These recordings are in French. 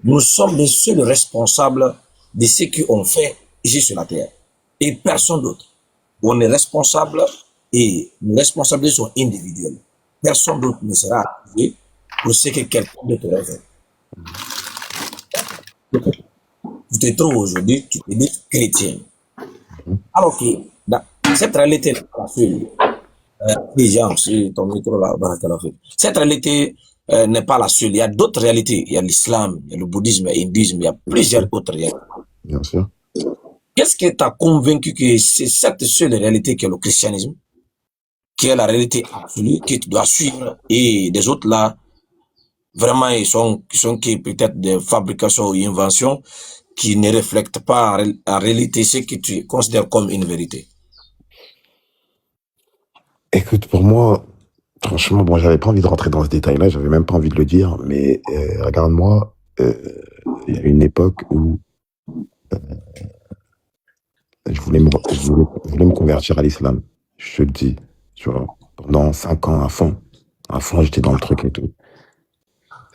Nous sommes les seuls responsables de ce qu'on fait ici sur la terre. Et personne d'autre. On est responsable et nos responsabilités sont individuelles. Personne d'autre ne sera accusé pour ce que quelqu'un d'autre aurait fait. Tu te trouves aujourd'hui, tu te dis chrétien. Alors que dans cette réalité n'est pas la seule. Gens, sur ton micro là, cette réalité n'est pas la seule. Il y a d'autres réalités. Il y a l'islam, il y a le bouddhisme, il y a l'hindouisme, il y a plusieurs autres réalités. Bien sûr. Qu'est-ce qui t'a convaincu que c'est cette seule réalité qui est le christianisme, qui est la réalité absolue, que tu dois suivre, et des autres là, vraiment, ils sont peut-être des fabrications ou inventions qui ne reflètent pas en réalité ce que tu considères comme une vérité? Écoute, pour moi, franchement, bon, j'avais pas envie de rentrer dans ce détail-là, j'avais même pas envie de le dire, mais regarde-moi, il y a une époque où je voulais me convertir à l'islam. Je te le dis, tu vois, pendant 5 ans à fond, j'étais dans le truc et tout.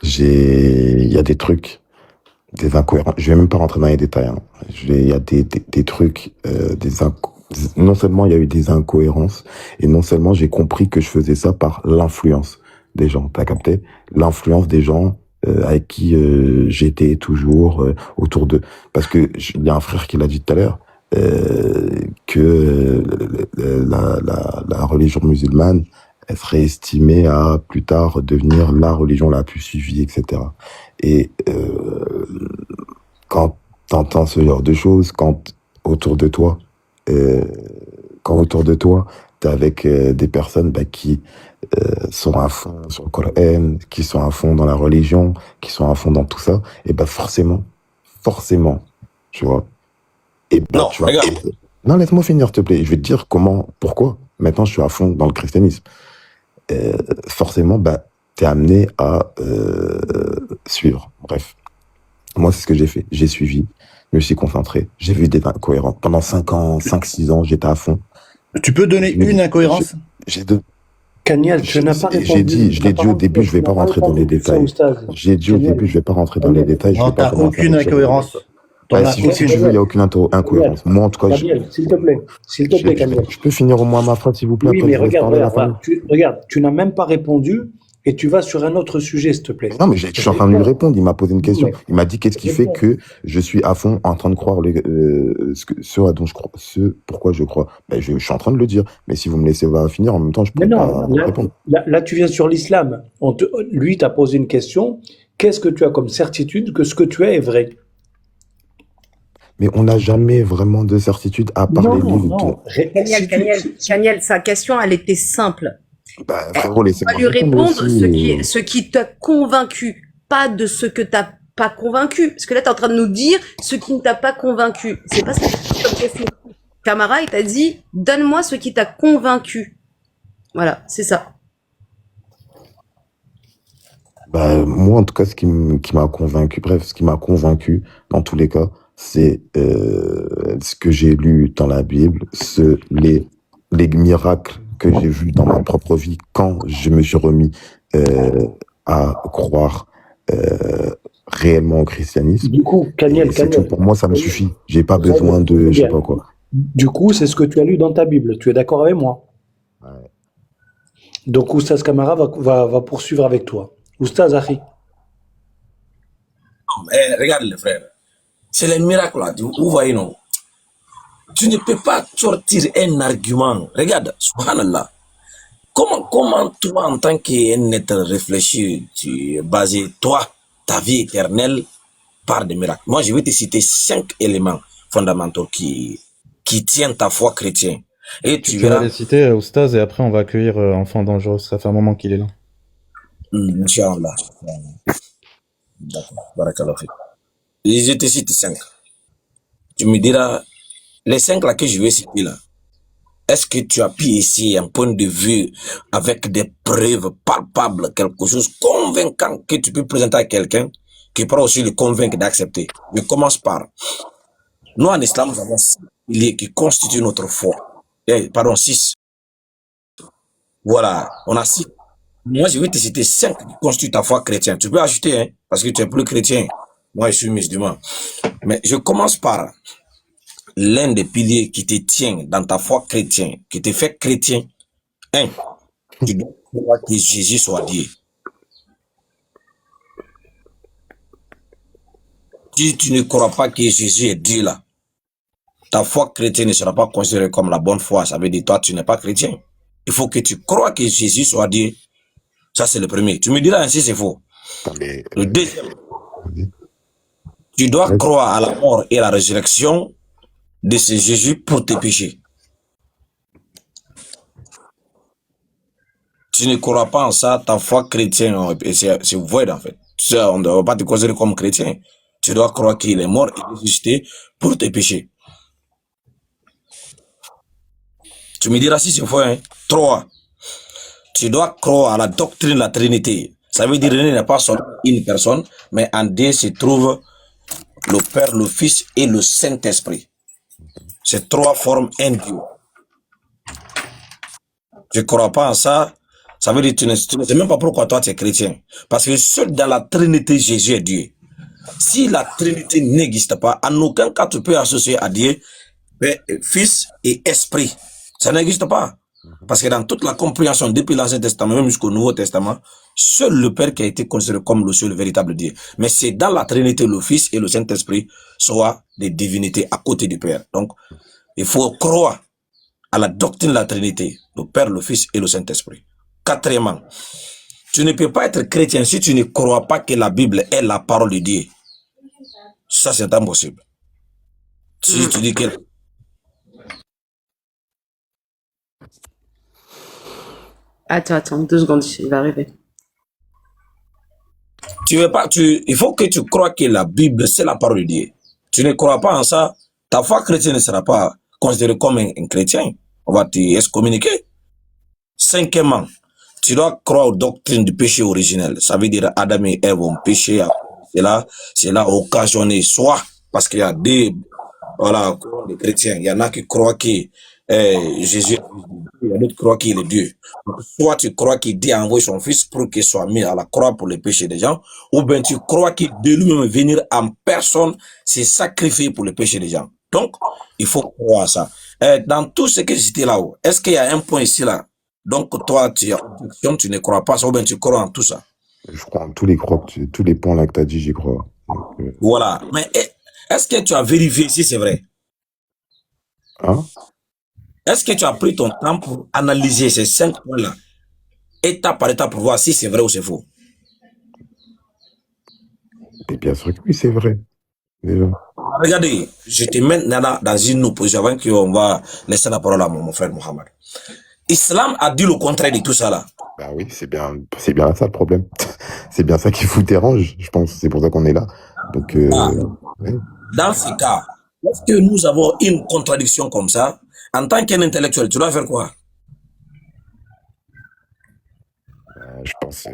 Il y a des trucs, des incohérences. Je vais même pas rentrer dans les détails, hein. Il y a des trucs, non seulement il y a eu des incohérences, et non seulement j'ai compris que je faisais ça par l'influence des gens. T'as capté? L'influence des gens avec qui j'étais toujours autour d'eux. Parce que il y a un frère qui l'a dit tout à l'heure, que la religion musulmane, elle serait estimée à plus tard devenir la religion la plus suivie, etc. Et quand t'entends ce genre de choses, autour de toi, euh, quand autour de toi, t'es avec des personnes qui sont à fond sur le Coran, qui sont à fond dans la religion, qui sont à fond dans tout ça, et forcément, tu vois. Et ben, Non, tu vois. regarde. Non, laisse-moi finir, s'il te plaît. Je vais te dire pourquoi. Maintenant, je suis à fond dans le christianisme. Forcément, t'es amené à suivre. Bref. Moi, c'est ce que j'ai fait. J'ai suivi, je me suis concentré. J'ai vu des incohérences. Pendant 6 ans, j'étais à fond. Tu peux donner une incohérence? J'ai de... Kaniel, tu n'as pas répondu. Je l'ai dit au début, je vais pas rentrer dans les détails. J'ai dit au début, je vais pas rentrer dans les détails. Non, t'as aucune incohérence. Si tu veux, il n'y a aucune incohérence. Moi, en tout cas, Kaniel, s'il te plaît, Kaniel. je peux finir au moins ma phrase, s'il vous plaît. Oui, mais regarde, tu n'as même pas répondu et tu vas sur un autre sujet, s'il te plaît. Non, mais je suis en train de lui répondre. Il m'a posé une question. Il m'a dit qu'est-ce qui fait que je suis à fond en train de croire ce dont je crois, ce pourquoi je crois. Je suis en train de le dire. Mais si vous me laissez finir, en même temps, je peux pas répondre. Là, tu viens sur l'islam. Lui t'a posé une question. Qu'est-ce que tu as comme certitude que ce que tu as est vrai? Mais on n'a jamais vraiment de certitude à part les livres. Non. Kaniel, sa question, elle était simple. Frérot, laissez-moi lui répondre ce qui t'a convaincu, pas de ce que t'as pas convaincu. Parce que là, t'es en train de nous dire ce qui ne t'a pas convaincu. C'est pas ce que tu comme question. Camara, il t'a dit, donne-moi ce qui t'a convaincu. Voilà, c'est ça. Moi, en tout cas, ce qui m'a convaincu, dans tous les cas, c'est ce que j'ai lu dans la Bible, les miracles que j'ai vus dans ma propre vie quand je me suis remis à croire réellement au christianisme. Du coup, Kaniel, pour moi, ça me suffit. J'ai pas besoin de je sais pas quoi. Du coup, c'est ce que tu as lu dans ta Bible. Tu es d'accord avec moi? Ouais. Donc, Oustaz Camara va poursuivre avec toi. Oustaz Akhi. Regarde les frères. C'est les miracles là. Vous voyez, non? Tu ne peux pas sortir un argument. Regarde, subhanallah. Comment toi, en tant qu'un être réfléchi, tu es basé, toi, ta vie éternelle, par des miracles? Moi, je vais te citer 5 éléments fondamentaux qui tiennent ta foi chrétienne. Et tu verras. Les citer, Oustaz, et après, on va accueillir Enfant Dangereux. Ça fait un moment qu'il est là. Inch'Allah. D'accord. Barakallah. Je te cite 5. Tu me diras, les 5 là que je vais citer là, est-ce que tu appuies ici un point de vue avec des preuves palpables, quelque chose convaincant que tu peux présenter à quelqu'un qui pourra aussi le convaincre d'accepter? Je commence par, nous en islam, nous avons 6 piliers qui constituent notre foi. Pardon, 6. Voilà, on a 6. Moi, je vais te citer 5 qui constituent ta foi chrétienne. Tu peux ajouter, hein, parce que tu es plus chrétien. Moi, je suis musulman. Mais je commence par l'un des piliers qui te tient dans ta foi chrétienne, qui te fait chrétien. Un, tu dois croire que Jésus soit Dieu. Si tu ne crois pas que Jésus est Dieu là, ta foi chrétienne ne sera pas considérée comme la bonne foi. Ça veut dire toi, tu n'es pas chrétien. Il faut que tu crois que Jésus soit Dieu. Ça, c'est le premier. Tu me diras ainsi, c'est faux. Mais, Le deuxième, tu dois croire à la mort et à la résurrection de ce Jésus pour tes péchés. Tu ne crois pas en ça, ta foi chrétienne, c'est void en fait. On ne doit pas te considérer comme chrétien. Tu dois croire qu'il est mort et ressuscité pour tes péchés. Tu me diras si c'est faux, hein. 3. Tu dois croire à la doctrine de la Trinité. Ça veut dire qu'il n'est pas seulement une personne, mais en Dieu se trouve le Père, le Fils et le Saint-Esprit. Ces 3 forment un Dieu. Tu ne crois pas en ça, ça veut dire que tu ne sais même pas pourquoi toi tu es chrétien. Parce que seul dans la Trinité, Jésus est Dieu. Si la Trinité n'existe pas, en aucun cas tu peux associer à Dieu Père, Fils et Esprit. Ça n'existe pas. Parce que dans toute la compréhension, depuis l'Ancien Testament, même jusqu'au Nouveau Testament, seul le Père qui a été considéré comme le seul véritable Dieu. Mais c'est dans la Trinité, le Fils et le Saint-Esprit soit des divinités à côté du Père. Donc, il faut croire à la doctrine de la Trinité, le Père, le Fils et le Saint-Esprit. 4e, tu ne peux pas être chrétien si tu ne crois pas que la Bible est la parole de Dieu. Ça, c'est impossible. Si tu dis que... Attends, 2 secondes, il va arriver. Il faut que tu crois que la Bible, c'est la parole de Dieu. Tu ne crois pas en ça, ta foi chrétienne ne sera pas considérée comme un chrétien. On va te excommuniquer. 5e, tu dois croire aux doctrines du péché originel. Ça veut dire Adam et Ève ont péché. Cela a occasionné soit parce qu'il y a des chrétiens. Il y en a qui croient que Jésus, il y a d'autres qui croient qu'il est Dieu. Donc, soit tu crois que Dieu a envoyé son fils pour qu'il soit mis à la croix pour les péchés des gens, ou bien tu crois que de lui-même venir en personne s'est sacrifié pour les péchés des gens. Donc, il faut croire à ça. Dans tout ce que j'ai cité là-haut, est-ce qu'il y a un point ici là? Donc, toi, tu ne crois pas ça, ou bien tu crois en tout ça? Je crois en tous les points là que tu as dit, j'y crois. Donc, voilà. Mais est-ce que tu as vérifié si c'est vrai? Hein? Est-ce que tu as pris ton temps pour analyser ces 5 points-là, étape par étape, pour voir si c'est vrai ou c'est faux? Et bien sûr que oui, c'est vrai. Déjà. Regardez, je te mets dans une opposition avant qu'on va laisser la parole à mon frère Mohamed. Islam a dit le contraire de tout ça là. Bah oui, c'est bien ça le problème. C'est bien ça qui vous dérange, je pense. C'est pour ça qu'on est là. Donc, ouais. Dans ce cas, lorsque nous avons une contradiction comme ça, en tant qu'un intellectuel, tu dois faire quoi? Je pense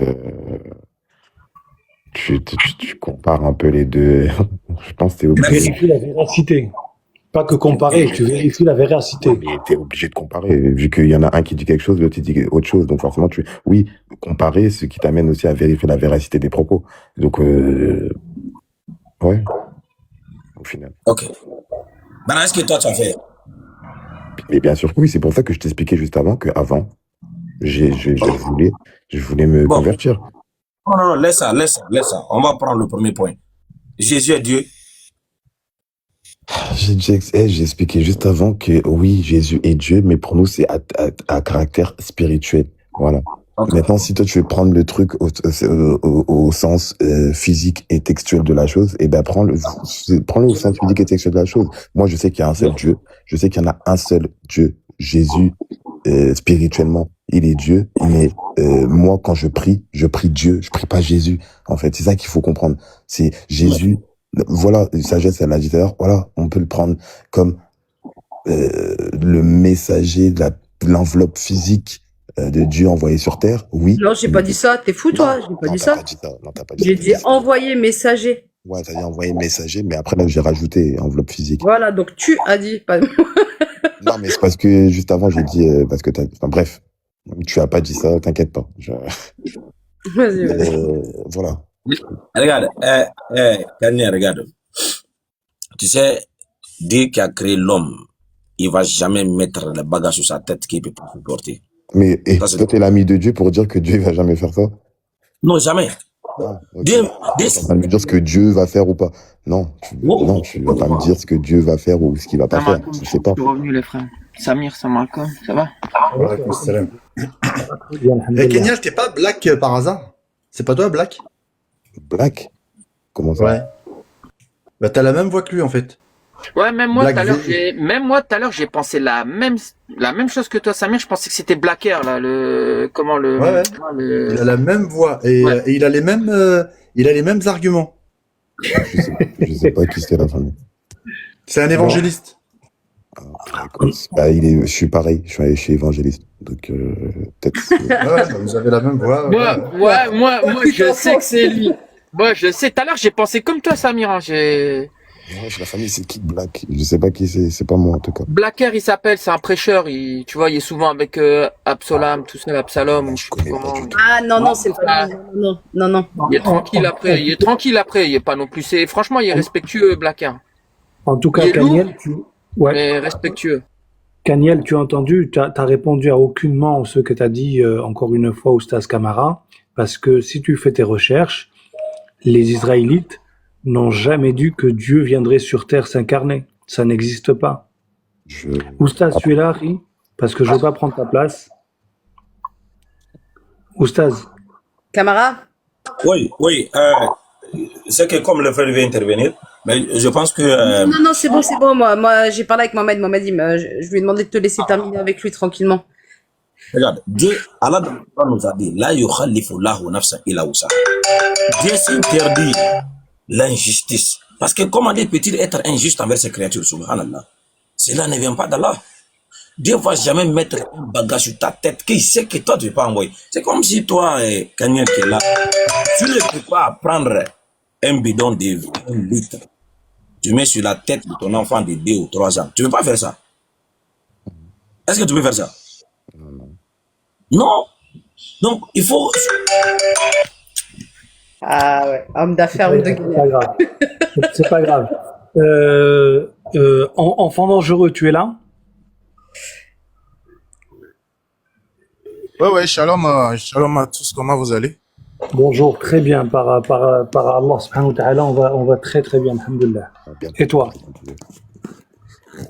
tu compares un peu les deux. Je pense que t'es Tu obligé. vérifies la véracité. Pas que comparer, tu vérifies la véracité. Mais t'es obligé de comparer, vu qu'il y en a un qui dit quelque chose, l'autre qui dit autre chose. Donc forcément, oui, comparer, ce qui t'amène aussi à vérifier la véracité des propos. Donc, ouais, au final. Ok. Maintenant, est-ce que toi, tu as fait? Mais bien sûr que oui, c'est pour ça que je t'expliquais juste avant qu'avant, je voulais me convertir. Non, laisse ça. On va prendre le premier point. Jésus est Dieu. J'ai expliqué juste avant que oui, Jésus est Dieu, mais pour nous, c'est à caractère spirituel. Voilà. Okay. Maintenant, si toi, tu veux prendre le truc au sens physique et textuel de la chose, eh ben, prends-le au sens physique et textuel de la chose. Moi, je sais qu'il y a un seul Dieu. Je sais qu'il y en a un seul Dieu. Jésus, spirituellement, il est Dieu. Mais moi, quand je prie Dieu. Je prie pas Jésus. En fait, c'est ça qu'il faut comprendre. C'est Jésus. Voilà, sagesse, elle l'a dit tout à l'heure. Voilà, on peut le prendre comme le messager de l'enveloppe physique de Dieu envoyé sur terre, oui. Non, j'ai pas dit ça. T'es fou, toi? J'ai pas dit ça. Non, t'as pas dit ça. J'ai dit envoyé messager. Ouais, t'as dit envoyé messager, mais après, là, j'ai rajouté enveloppe physique. Voilà, donc tu as dit, pas moi. Non, mais c'est parce que juste avant, j'ai dit, parce que enfin, bref, tu as pas dit ça, t'inquiète pas. Vas-y. Voilà. Regarde, Kanye, regarde. Tu sais, Dieu qui a créé l'homme, il va jamais mettre le bagage sur sa tête qu'il peut pas supporter. Mais Ça, c'est- toi, t'es l'ami de Dieu pour dire que Dieu va jamais faire ça? Non, jamais. Ah, ok. Dieu, Tu vas pas me dire ce que Dieu va faire ou pas. Non, Oh. tu vas pas me dire ce que Dieu va faire ou ce qu'il va pas Salam faire. alaikum, Je sais pas. je suis revenu les frères. Samir, salam alaikum, ça va? Walaikum salam. Bien, alhamdulillah. Kenya, t'es pas Black par hasard? C'est pas toi, Black? Black? Comment ça? Ouais. Bah, t'as la même voix que lui, en fait. Ouais, même moi Black tout à l'heure, V. j'ai pensé la même chose que toi, Samir. Je pensais que c'était Blacker là, Ouais. Il a la même voix et, Ouais. et il a les mêmes arguments. Je sais pas qui c'est la famille. C'est un évangéliste. Bah, je suis pareil, je suis évangéliste. Donc, peut-être. Ouais, bah, vous avez la même voix. Moi, je sais que c'est lui. Moi, je sais. Tout à l'heure, j'ai pensé comme toi, Samir. Hein, La famille, c'est qui Black? Je sais pas qui c'est pas moi en tout cas. Blacker, il s'appelle, c'est un prêcheur. Tu vois, il est souvent avec Absalom, tout ça, Absalom. Je connais pas du tout. Ah non, c'est pas non. Il est tranquille après. Il est pas non plus. Franchement, il est respectueux, Blacker. En tout cas, Il est lourd, Kaniel, mais respectueux. Kaniel, tu as entendu, tu as répondu à aucunement ce que tu as dit encore une fois au Stas Camara, parce que si tu fais tes recherches, les Israélites n'ont jamais dit que Dieu viendrait sur terre s'incarner. Ça n'existe pas. Oustaz, tu es là, Harry? Parce que je ne veux pas prendre ta place. Oustaz. Camara? Oui. C'est que comme le frère veut intervenir, mais je pense que... Non, c'est bon. Moi, j'ai parlé avec Mohamed. Mohamed, je lui ai demandé de te laisser terminer avec lui tranquillement. Regarde, Dieu, Allah dans le Coran nous a dit, La yukhalifu lahu nafsan illa wusaha. Dieu s'interdit l'injustice. Parce que comment Dieu peut-il être injuste envers ses créatures, subhanallah? Cela ne vient pas d'Allah. Dieu ne va jamais mettre un bagage sur ta tête qu'il sait que toi tu ne peux pas envoyer. C'est comme si toi, Kanye, qui est là, tu ne peux pas prendre un bidon de 1 litre, tu mets sur la tête de ton enfant de 2 ou 3 ans. Tu ne peux pas faire ça. Est-ce que tu peux faire ça? Non. Donc, il faut... Ah ouais, homme d'affaires ou de C'est guerre. pas grave. C'est pas grave. Enfant dangereux, tu es là? Ouais, shalom à tous, comment vous allez? Bonjour, très bien. Par Allah subhanahu wa ta'ala, on va très très bien, alhamdoulilah. Et toi?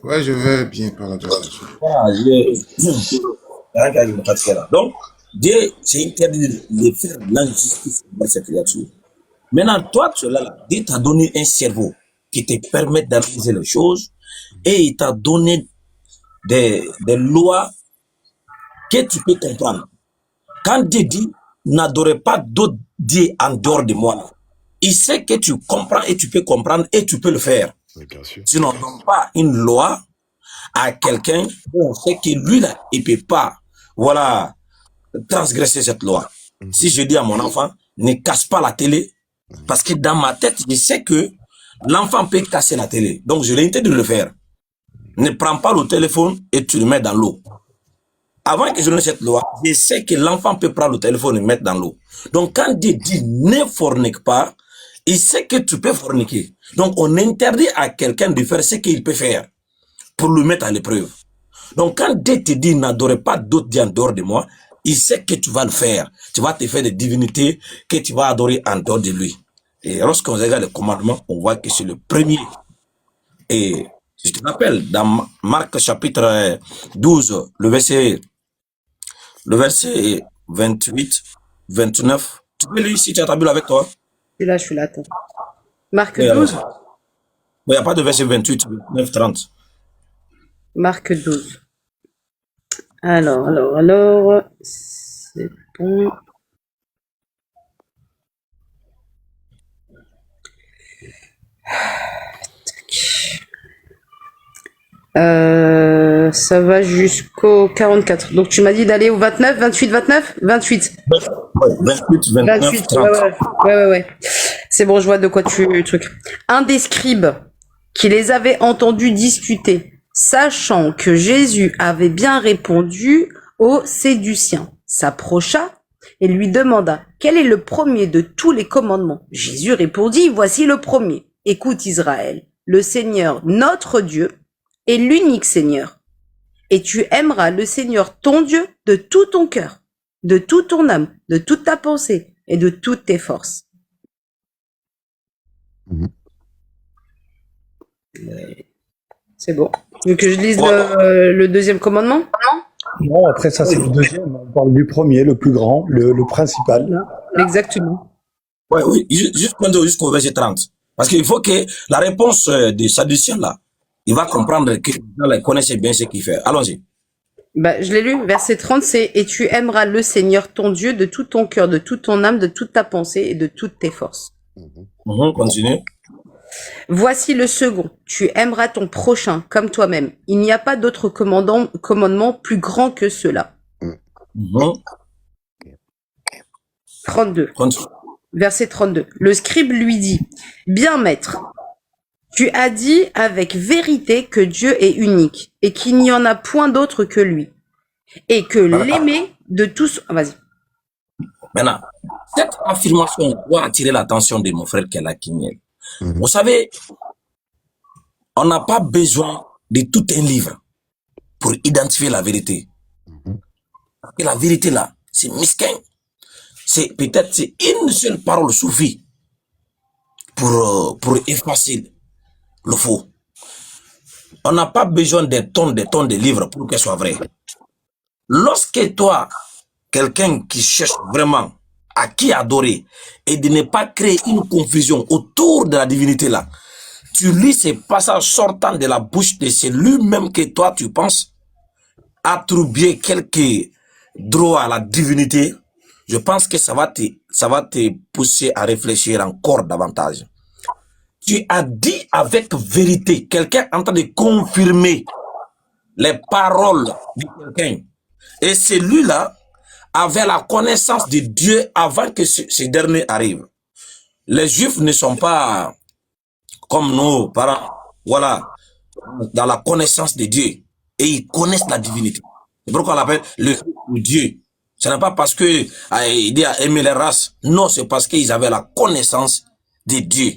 Ouais, je vais bien par la grâce de Dieu. Voilà, donc, Dieu s'est interdit de faire l'injustice dans cette créature. Maintenant, toi, tu es là, Dieu t'a donné un cerveau qui te permet d'analyser les choses et il t'a donné des lois que tu peux comprendre. Quand Dieu dit, n'adorez pas d'autres dieux en dehors de moi, il sait que tu comprends et tu peux comprendre et tu peux le faire. Bien sûr. Sinon, on ne donne pas une loi à quelqu'un où on sait que lui, là, il ne peut pas, voilà, transgresser cette loi. Si je dis à mon enfant, ne casse pas la télé, parce que dans ma tête, je sais que l'enfant peut casser la télé. Donc, je l'ai interdit de le faire. Ne prends pas le téléphone et tu le mets dans l'eau. Avant que je donne cette loi, je sais que l'enfant peut prendre le téléphone et le mettre dans l'eau. Donc, quand Dieu dit ne fornique pas, il sait que tu peux forniquer. Donc, on interdit à quelqu'un de faire ce qu'il peut faire pour le mettre à l'épreuve. Donc, quand Dieu te dit n'adorez pas d'autres dieux en dehors de moi, il sait que tu vas le faire. Tu vas te faire des divinités que tu vas adorer en dehors de lui. Et lorsqu'on regarde le commandement, on voit que c'est le premier. Et je te rappelle, dans Marc chapitre 12, le verset 28, 29. Tu peux lire si tu as ta Bible avec toi? Je suis là, attends. Marc Oui, 12. il n'y a pas de verset 28, 29, 30. Marc 12. Alors, c'est bon. Ça va jusqu'au 44. Donc tu m'as dit d'aller au 29, 28, 29, 28. Ouais, 28, 29, 28, 30. ouais. C'est bon, je vois de quoi tu truc. Un des scribes qui les avait entendus discuter, sachant que Jésus avait bien répondu aux Séduciens, s'approcha, et lui demanda, quel est le premier de tous les commandements? Jésus répondit, voici le premier. Écoute Israël, le Seigneur, notre Dieu, est l'unique Seigneur. Et tu aimeras le Seigneur, ton Dieu, de tout ton cœur, de toute ton âme, de toute ta pensée et de toutes tes forces. Mhm. C'est bon. Tu veux que je lise le deuxième commandement? Non, après ça, c'est le deuxième. On parle du premier, le plus grand, le principal. Exactement. Ouais, oui, juste prendre jusqu'au verset 30. Parce qu'il faut que la réponse de Sadducien là, il va comprendre que les connaissait bien ce qu'il fait. Allons-y. Bah, je l'ai lu, verset 30, c'est « Et tu aimeras le Seigneur ton Dieu de tout ton cœur, de toute ton âme, de toute ta pensée et de toutes tes forces. Continue. Voici le second, tu aimeras ton prochain comme toi-même. Il n'y a pas d'autre commandement plus grand que cela. » 32. Continue. Verset 32. Le scribe lui dit, « Bien maître, tu as dit avec vérité que Dieu est unique et qu'il n'y en a point d'autre que lui et que l'aimer de tous... » Vas-y. Maintenant, cette affirmation doit attirer l'attention de mon frère Kelakiniel. Vous savez, on n'a pas besoin de tout un livre pour identifier la vérité. Et la vérité là, c'est misquin. C'est peut-être une seule parole suffit pour effacer le faux. On n'a pas besoin des tonnes de livres pour qu'elle soit vraie. Lorsque toi, quelqu'un qui cherche vraiment à qui adorer et de ne pas créer une confusion autour de la divinité là, tu lis ces passages sortant de la bouche de celui-même que toi tu penses attribuer quelques droits à la divinité, je pense que ça va te pousser à réfléchir encore davantage. Tu as dit avec vérité, quelqu'un est en train de confirmer les paroles de quelqu'un. Et celui-là avait la connaissance de Dieu avant que ce dernier arrive. Les Juifs ne sont pas comme nos parents, voilà, dans la connaissance de Dieu. Et ils connaissent la divinité. C'est pourquoi on l'appelle le Dieu. Ce n'est pas parce que il dit à aimer les races. Non, c'est parce qu'ils avaient la connaissance de Dieu.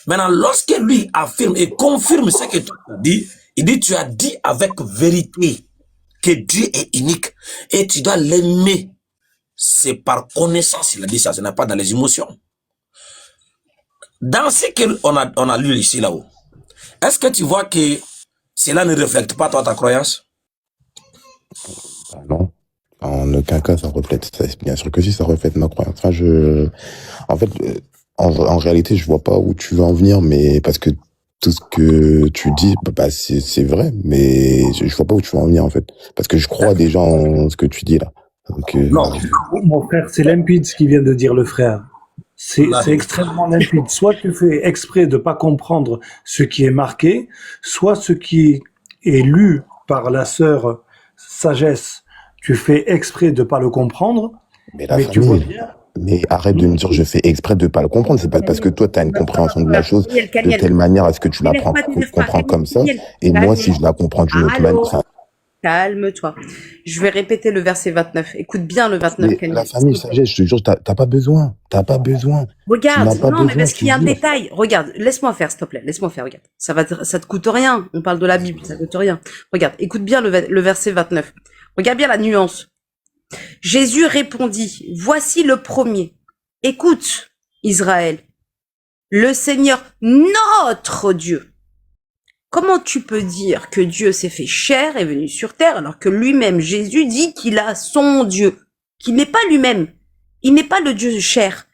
Maintenant, lorsque lui affirme et confirme ce que tu as dit, il dit, tu as dit avec vérité que Dieu est unique et tu dois l'aimer. C'est par connaissance, il a dit ça, ce n'est pas dans les émotions. Dans ce qu'on a lu ici, là-haut, est-ce que tu vois que cela ne reflète pas toi ta croyance? Non. En aucun cas, ça reflète. Bien sûr que si, ça reflète ma croyance. Enfin, en fait, en réalité, je vois pas où tu veux en venir, mais parce que tout ce que tu dis, c'est vrai, mais je vois pas où tu veux en venir, en fait. Parce que je crois déjà en ce que tu dis, là. Donc, non. Mon frère, c'est limpide ce qu'il vient de dire le frère. C'est extrêmement limpide. Soit tu fais exprès de pas comprendre ce qui est marqué, soit ce qui est lu par la sœur sagesse, tu fais exprès de pas le comprendre, mais tu vois bien. Mais arrête de me dire je fais exprès de pas le comprendre. C'est pas parce que toi tu as une compréhension de la chose de telle manière à ce que tu la comprends comme ça, et moi si je la comprends d'une autre manière. Calme-toi. Je vais répéter le verset 29. Écoute bien le 29. La famille sagesse, je te jure, t'as pas besoin. T'as pas besoin. Regarde, non, mais parce qu'il y a un détail. Regarde, laisse-moi faire, s'il te plaît. Laisse-moi faire, regarde. Ça te coûte rien. On parle de la Bible, ça coûte rien. Regarde, écoute bien le verset 29. Regarde bien la nuance. Jésus répondit, voici le premier. Écoute, Israël, le Seigneur, notre Dieu. Comment tu peux dire que Dieu s'est fait chair et est venu sur terre alors que lui-même, Jésus, dit qu'il a son Dieu, qu'il n'est pas lui-même. Il n'est pas le Dieu chair.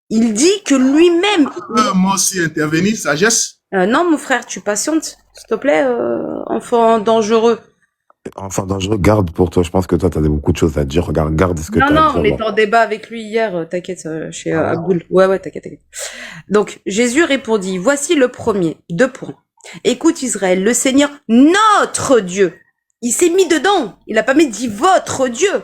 Il dit que lui-même... Moi aussi intervenir, sagesse. Non, mon frère, tu patientes, s'il te plaît, enfant dangereux. Enfant dangereux, garde pour toi. Je pense que toi, t'as beaucoup de choses à dire. Garde ce que t'as à dire. Non, on était en débat avec lui hier. T'inquiète, chez Abdul. Ouais, t'inquiète. Donc, Jésus répondit, voici le premier. 2 points. Écoute Israël, le Seigneur, notre Dieu. Il s'est mis dedans. Il a pas dit votre Dieu.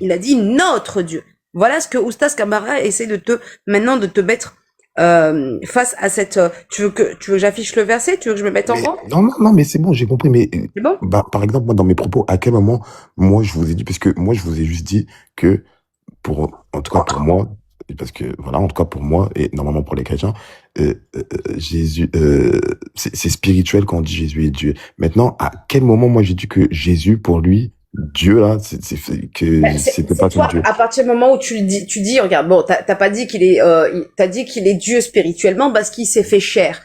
Il a dit notre Dieu. Voilà ce que Oustaz Kamara essaie de te mettre face à cette... tu veux que j'affiche le verset? Tu veux que je me mette en Mais, grand? non, mais c'est bon, j'ai compris. Mais C'est bon? bah, par exemple, moi, dans mes propos, à quel moment, moi, je vous ai dit, parce que moi, je vous ai juste dit que, en tout cas pour moi, parce que voilà, en tout cas pour moi, et normalement pour les chrétiens, Jésus, c'est spirituel quand on dit Jésus est Dieu. Maintenant, à quel moment, moi, j'ai dit que Jésus, pour lui, Dieu, là, que c'était pas son toi, Dieu. à partir du moment où tu dis, regarde, bon, t'as pas dit qu'il est, t'as dit qu'il est Dieu spirituellement parce qu'il s'est fait chair.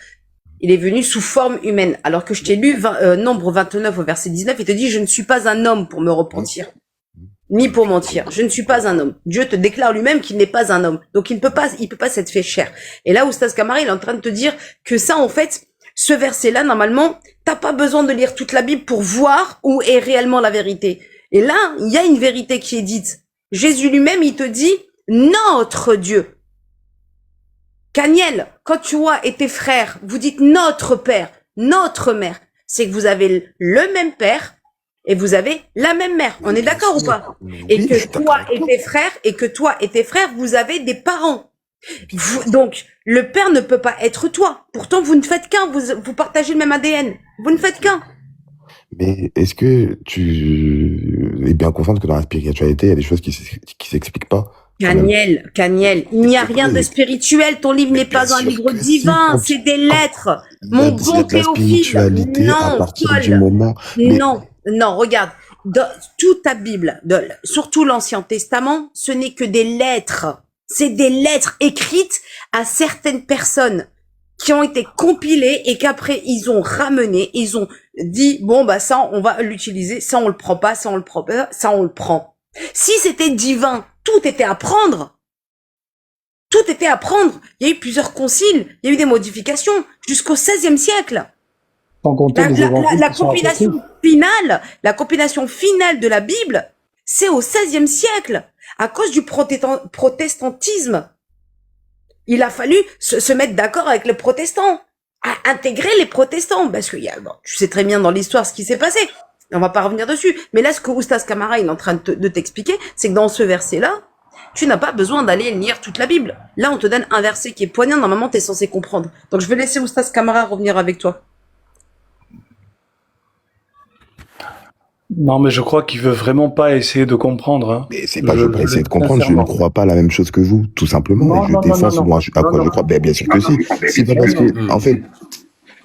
Il est venu sous forme humaine. Alors que je t'ai lu Nombre 29 au verset 19, il te dit, je ne suis pas un homme pour me repentir, ni pour mentir. Je ne suis pas un homme. Dieu te déclare lui-même qu'il n'est pas un homme. Donc il peut pas s'être fait chair. Et là, Oustaz Kamara, il est en train de te dire que ça, en fait, ce verset-là, normalement, t'as pas besoin de lire toute la Bible pour voir où est réellement la vérité. Et là, il y a une vérité qui est dite. Jésus lui-même, il te dit, notre Dieu. Caniel, quand toi et tes frères, vous dites notre père, notre mère, c'est que vous avez le même père et vous avez la même mère. On est d'accord ou pas? Et que toi et tes frères, vous avez des parents. Donc, le père ne peut pas être toi. Pourtant, vous ne faites qu'un. Vous partagez le même ADN. Vous ne faites qu'un. Mais est-ce que tu es bien consciente que dans la spiritualité, il y a des choses qui s'expliquent pas? Caniel, il n'y a rien de spirituel. Ton livre n'est pas un livre divin, c'est des lettres. Mon bon Théophile. Non, Paul. Non, regarde. Dans toute ta Bible, surtout l'Ancien Testament, ce n'est que des lettres. C'est des lettres écrites à certaines personnes qui ont été compilées et qu'après ils ont ramené, ils ont dit bon bah ça on va l'utiliser, ça on le prend pas, ça on le prend pas, ça on le prend. Si c'était divin, tout était à prendre. Tout était à prendre. Il y a eu plusieurs conciles, il y a eu des modifications jusqu'au XVIe siècle. Sans compter les évangiles La qui sont compilation finale de la Bible, c'est au XVIe siècle. À cause du protestantisme, il a fallu se mettre d'accord avec les protestants, à intégrer les protestants, parce que tu sais très bien dans l'histoire ce qui s'est passé. On va pas revenir dessus. Mais là, ce que Oustaz Kamara il est en train de t'expliquer, c'est que dans ce verset-là, tu n'as pas besoin d'aller lire toute la Bible. Là, on te donne un verset qui est poignant. Normalement, tu es censé comprendre. Donc, je vais laisser Oustaz Kamara revenir avec toi. Non, mais je crois qu'il veut vraiment pas essayer de comprendre. Hein. Mais c'est pas je veux pas essayer de comprendre, je ne crois pas la même chose que vous, tout simplement. Non, je défends moi à quoi je crois. Ben, bien sûr que si. C'est pas parce que, en fait,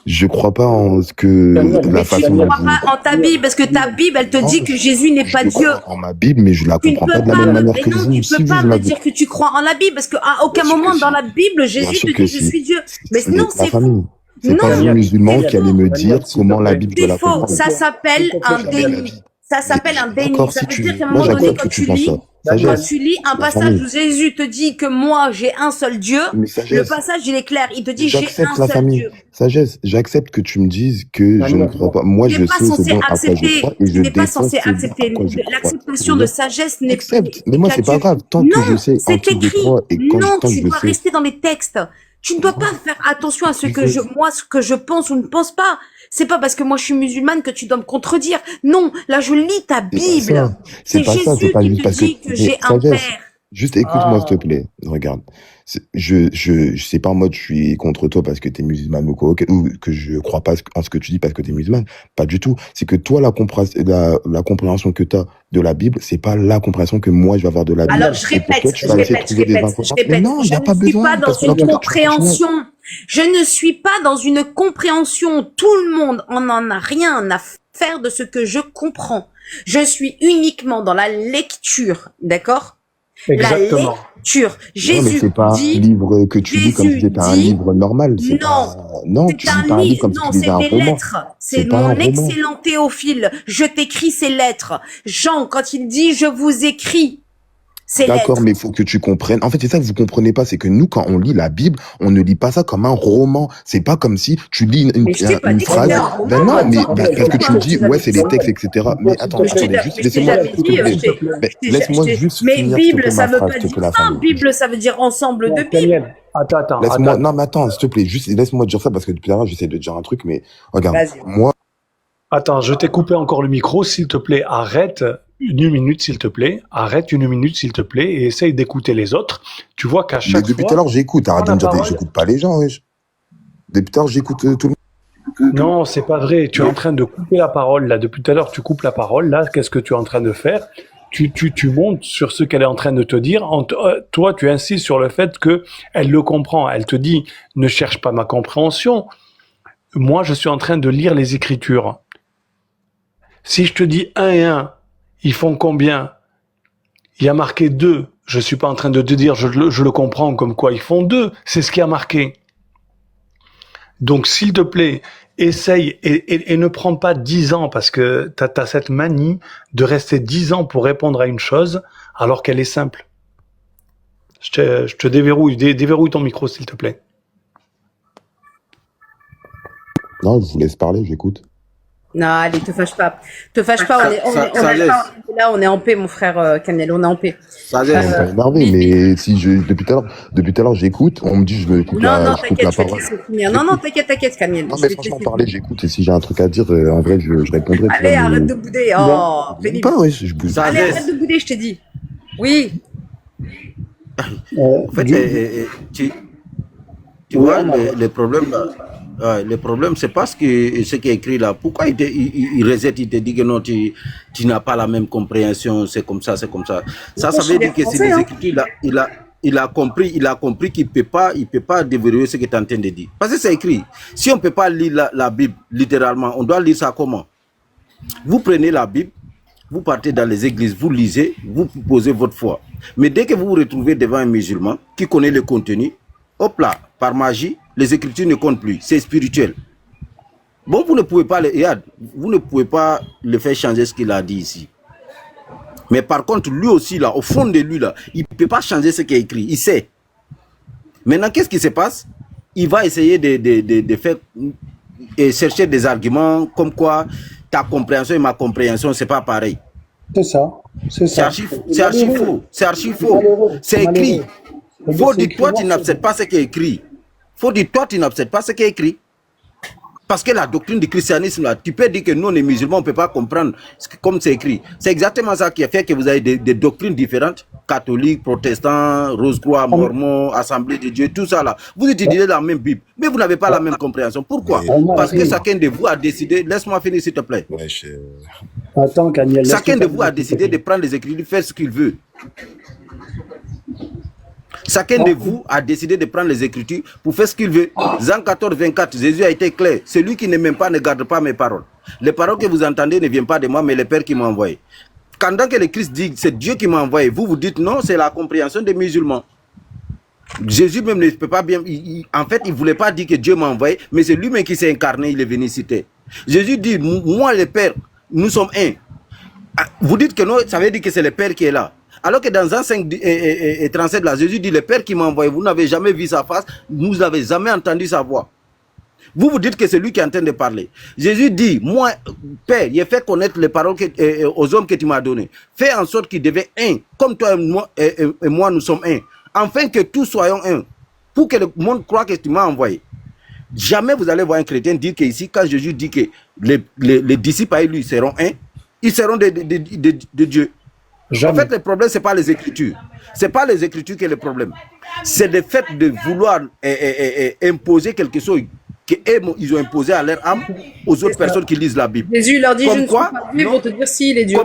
je crois pas en ce que la façon dont tu crois pas en ta Bible, parce que ta Bible, elle te dit que Jésus n'est pas Dieu. Je crois en ma Bible, mais je la comprends pas de la même manière que vous. Tu peux pas me dire que tu crois en la Bible, parce qu'à aucun moment dans la Bible, Jésus te dit je suis Dieu. Mais non, c'est faux. C'est pas un musulman qui allait me dire comment la Bible doit la comprendre. Ça s'appelle un déni. Ça s'appelle un déni. Ça veut dire qu'à un moment donné, quand tu lis un passage où Jésus te dit que moi, j'ai un seul Dieu, le passage, il est clair. Il te dit, j'ai un seul Dieu. Sagesse, j'accepte que tu me dises que je ne crois pas. Moi, je sais ce dont après je crois et je n'es pas censé accepter. L'acceptation de sagesse n'est pas... Mais moi, c'est pas grave. Tant que je sais en qui je crois et quand non, je sais... tu dois rester dans les textes. Tu ne dois pas faire attention à ce que je pense ou ne pense pas. C'est pas parce que moi je suis musulmane que tu dois me contredire. Non, là je lis ta Bible. C'est Jésus qui te dit que j'ai un père. Juste écoute-moi s'il te plaît. Regarde. Je sais pas en mode je suis contre toi parce que t'es musulmane ou quoi, ou que je crois pas en ce que tu dis parce que t'es musulmane. Pas du tout. C'est que toi, la compréhension que t'as de la Bible, c'est pas la compréhension que moi je vais avoir de la Bible. Alors je répète. Non, il n'y a pas besoin. Je ne suis pas dans une compréhension. Tout le monde en a rien à faire de ce que je comprends. Je suis uniquement dans la lecture, d'accord? Exactement. La lecture. Jésus c'est pas dit, un livre que tu lis comme si c'était un livre normal. Non, c'est un livre. Non, c'est des lettres. C'est mon excellent Théophile. Je t'écris ces lettres. Jean, quand il dit, je vous écris. D'accord, mais il faut que tu comprennes. En fait, c'est ça que vous comprenez pas, c'est que nous, quand on lit la Bible, on ne lit pas ça comme un roman. C'est pas comme si tu lis une phrase. Ben non, mais parce que tu me dis, ouais, c'est les textes, etc. Mais attends, laisse-moi juste mais Bible, ça veut pas dire ça. Bible, ça veut dire ensemble de Bible. Attends. Non, mais attends, s'il te plaît, juste laisse-moi dire ça parce que depuis tout à l'heure, j'essaie de dire un truc, mais regarde, moi. Attends, je t'ai coupé encore le micro, s'il te plaît, arrête. une minute s'il te plaît, arrête une minute s'il te plaît et essaye d'écouter les autres. Tu vois qu'à Mais chaque depuis tout à fois, l'heure, j'écoute. Arrête de me dire, j'écoute pas les gens, wesh. Depuis tout à l'heure, j'écoute tout le monde. non, c'est pas vrai. Tu es en train de couper la parole là. Depuis tout à l'heure, tu coupes la parole. Là, qu'est-ce que tu es en train de faire? Tu montes sur ce qu'elle est en train de te dire. Toi, tu insistes sur le fait que elle le comprend. Elle te dit, ne cherche pas ma compréhension. Moi, je suis en train de lire les Écritures. Si je te dis 1 et 1, ils font combien? Il y a marqué 2. Je suis pas en train de te dire, je le comprends comme quoi ils font 2. C'est ce qui a marqué. Donc, s'il te plaît, essaye et ne prends pas 10 ans parce que t'as cette manie de rester 10 ans pour répondre à une chose alors qu'elle est simple. Je te déverrouille, déverrouille ton micro s'il te plaît. Non, je vous laisse parler, j'écoute. Non, allez, te fâche pas. Te fâche pas, on est en paix, mon frère Kamiel, on est en paix. Ça pas énervé, mais si depuis tout à l'heure, j'écoute, on me dit je me coupe non, coupe la t'inquiète, je vais te parole. laisser finir. Non, t'inquiète, Kamiel. Non, mais franchement, parler, j'écoute, et si j'ai un truc à dire, en vrai, je répondrai. Allez, arrête de bouder. Oh, pénible. Pas, ouais, je bouge. Allez, arrête de bouder, je t'ai dit. Oui. En fait, tu vois, le problème là. Ouais, le problème, c'est parce que ce qui est écrit là, pourquoi il reset, il te dit que non, tu n'as pas la même compréhension, c'est comme ça, c'est comme ça. Ça veut dire que c'est les écritures là, il a compris qu'il peut pas déverrouiller ce que tu es en train de dire. Parce que c'est écrit. Si on peut pas lire la Bible littéralement, on doit lire ça comment? Vous prenez la Bible, vous partez dans les églises, vous lisez, vous posez votre foi. Mais dès que vous vous retrouvez devant un musulman qui connaît le contenu, hop là, par magie, les écritures ne comptent plus, c'est spirituel. Bon, vous ne pouvez pas le faire changer ce qu'il a dit ici. Mais par contre, lui aussi, là, au fond de lui, là, il ne peut pas changer ce qui est écrit, il sait. Maintenant, qu'est-ce qui se passe? Il va essayer de faire et chercher des arguments comme quoi ta compréhension et ma compréhension, c'est pas pareil. C'est ça. C'est archi faux. C'est archi faux. C'est écrit. Faut dire toi, tu n'acceptes pas ce qui est écrit. Faut dire toi, tu n'acceptes pas ce qui est écrit. Parce que la doctrine du christianisme, là, tu peux dire que nous, les musulmans, on ne peut pas comprendre comme c'est écrit. C'est exactement ça qui a fait que vous avez des doctrines différentes. Catholiques, protestants, Rose-Croix, Mormons, Assemblée de Dieu, tout ça là. Vous utilisez la même Bible, mais vous n'avez pas la même compréhension. Pourquoi? Parce que chacun de vous a décidé, laisse-moi finir s'il te plaît. Attends, Kamiel. Chacun de vous a décidé de prendre les Écritures, de faire ce qu'il veut. Chacun de vous a décidé de prendre les Écritures pour faire ce qu'il veut. Jean 14, 24, Jésus a été clair. Celui qui ne m'aime pas ne garde pas mes paroles. Les paroles que vous entendez ne viennent pas de moi, mais le Père qui m'a envoyé. Quand que le Christ dit c'est Dieu qui m'a envoyé, vous dites non, c'est la compréhension des musulmans. Jésus même ne peut pas bien. En fait, il ne voulait pas dire que Dieu m'a envoyé, mais c'est lui-même qui s'est incarné, il est venu citer. Jésus dit, moi le Père, nous sommes un. Vous dites que non, ça veut dire que c'est le Père qui est là. Alors que dans Jean 5 et 37, là, Jésus dit, le Père qui m'a envoyé, vous n'avez jamais vu sa face, vous n'avez jamais entendu sa voix. Vous dites que c'est lui qui est en train de parler. Jésus dit, moi, Père, j'ai fait connaître les paroles aux hommes que tu m'as données. Fais en sorte qu'ils deviennent un, comme toi et moi, nous sommes un. Afin que tous soyons un, pour que le monde croit que tu m'as envoyé. Jamais vous allez voir un chrétien dire qu'ici, quand Jésus dit que les disciples à lui seront un, ils seront de Dieu. Jamais. En fait, le problème, ce n'est pas les Écritures. Ce n'est pas les Écritures qui est le problème. C'est le fait de vouloir imposer quelque chose qu'ils ont imposé à leur âme aux autres personnes qui lisent la Bible. Jésus leur dit, comme je ne suis pas Dieu, ils vont te dire si il est Dieu.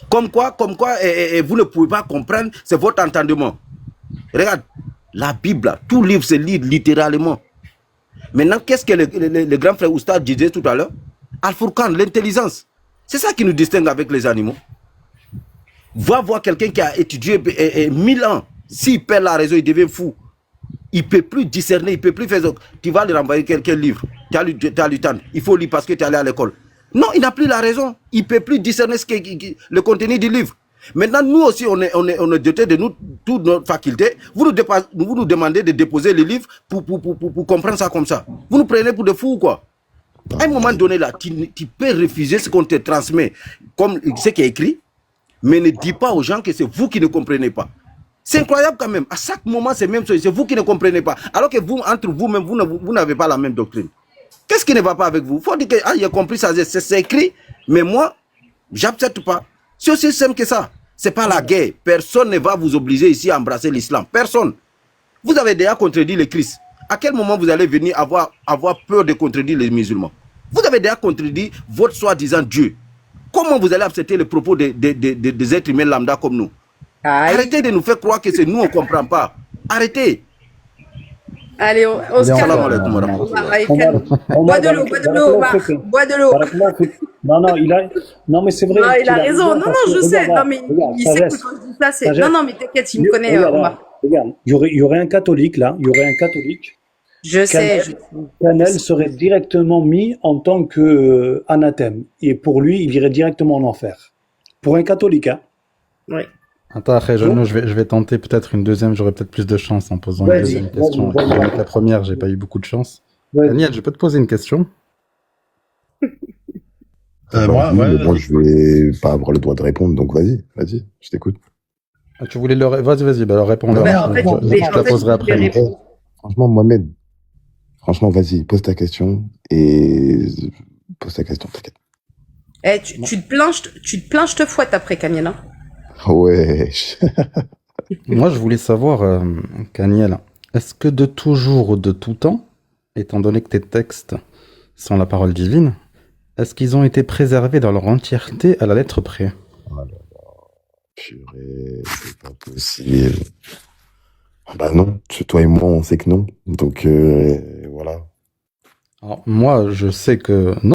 Comme quoi, vous ne pouvez pas comprendre, c'est votre entendement. Regarde, la Bible, tout livre se lit littéralement. Maintenant, qu'est-ce que le grand frère Oustad disait tout à l'heure? Al-Furqan, l'intelligence. C'est ça qui nous distingue avec les animaux. Va voir quelqu'un qui a étudié 1000 ans. S'il perd la raison, il devient fou. Il ne peut plus discerner, il ne peut plus faire... Tu vas lui renvoyer quelqu'un livre. Tu as lu tant. Il faut lire parce que tu es allé à l'école. Non, il n'a plus la raison. Il ne peut plus discerner le contenu du livre. Maintenant, nous aussi, on est doté de toutes nos facultés. Vous nous demandez de déposer les livres pour comprendre ça comme ça. Vous nous prenez pour des fous ou quoi? À un moment donné, là, tu peux refuser ce qu'on te transmet comme ce qui est écrit, mais ne dis pas aux gens que c'est vous qui ne comprenez pas. C'est incroyable quand même. À chaque moment, c'est même chose. C'est vous qui ne comprenez pas. Alors que vous, entre vous-même, vous n'avez pas la même doctrine. Qu'est-ce qui ne va pas avec vous? Il faut dire que j'ai compris ça, c'est écrit, mais moi, j'accepte pas. C'est aussi simple que ça. C'est pas la guerre. Personne ne va vous obliger ici à embrasser l'islam. Personne. Vous avez déjà contredit le Christ. À quel moment vous allez venir avoir peur de contredire les musulmans? Vous avez déjà contredit votre soi-disant Dieu. Comment vous allez accepter les propos des êtres humains lambda comme nous? Arrêtez de nous faire croire que c'est nous, on ne comprend pas. Arrêtez. Allez, on se calme. Bois de l'eau, bois de l'eau. Non, mais c'est vrai. Non, il a raison. Non, je sais. Non, mais il sait que quand je dis ça, c'est. Non, mais t'inquiète, il me connaît, Omar. Regarde, il y aurait un catholique là, Je sais. Canel serait directement mis en tant que anathème. Et pour lui, il irait directement en enfer. Pour un catholique, hein. Oui. Attends, après, je vais tenter peut-être une deuxième, j'aurai peut-être plus de chance en posant une deuxième question. Avec la première, j'ai pas eu beaucoup de chance. Daniel, je peux te poser une question? Moi, je vais pas avoir le droit de répondre, donc vas-y, je t'écoute. Ah, tu voulais le... Vas-y, bah alors réponds-le. Je te la poserai après. Franchement, Mohamed, vas-y, pose ta question et pose ta question, t'inquiète. Eh, tu te plains, je te fouette après, Kaniel. Hein. Ouais. Moi, je voulais savoir, Kaniel, est-ce que de toujours ou de tout temps, étant donné que tes textes sont la parole divine, est-ce qu'ils ont été préservés dans leur entièreté à la lettre près? Oh là là, purée, c'est pas possible. Bah non, toi et moi, on sait que non. Donc voilà. Alors, moi, je sais que non.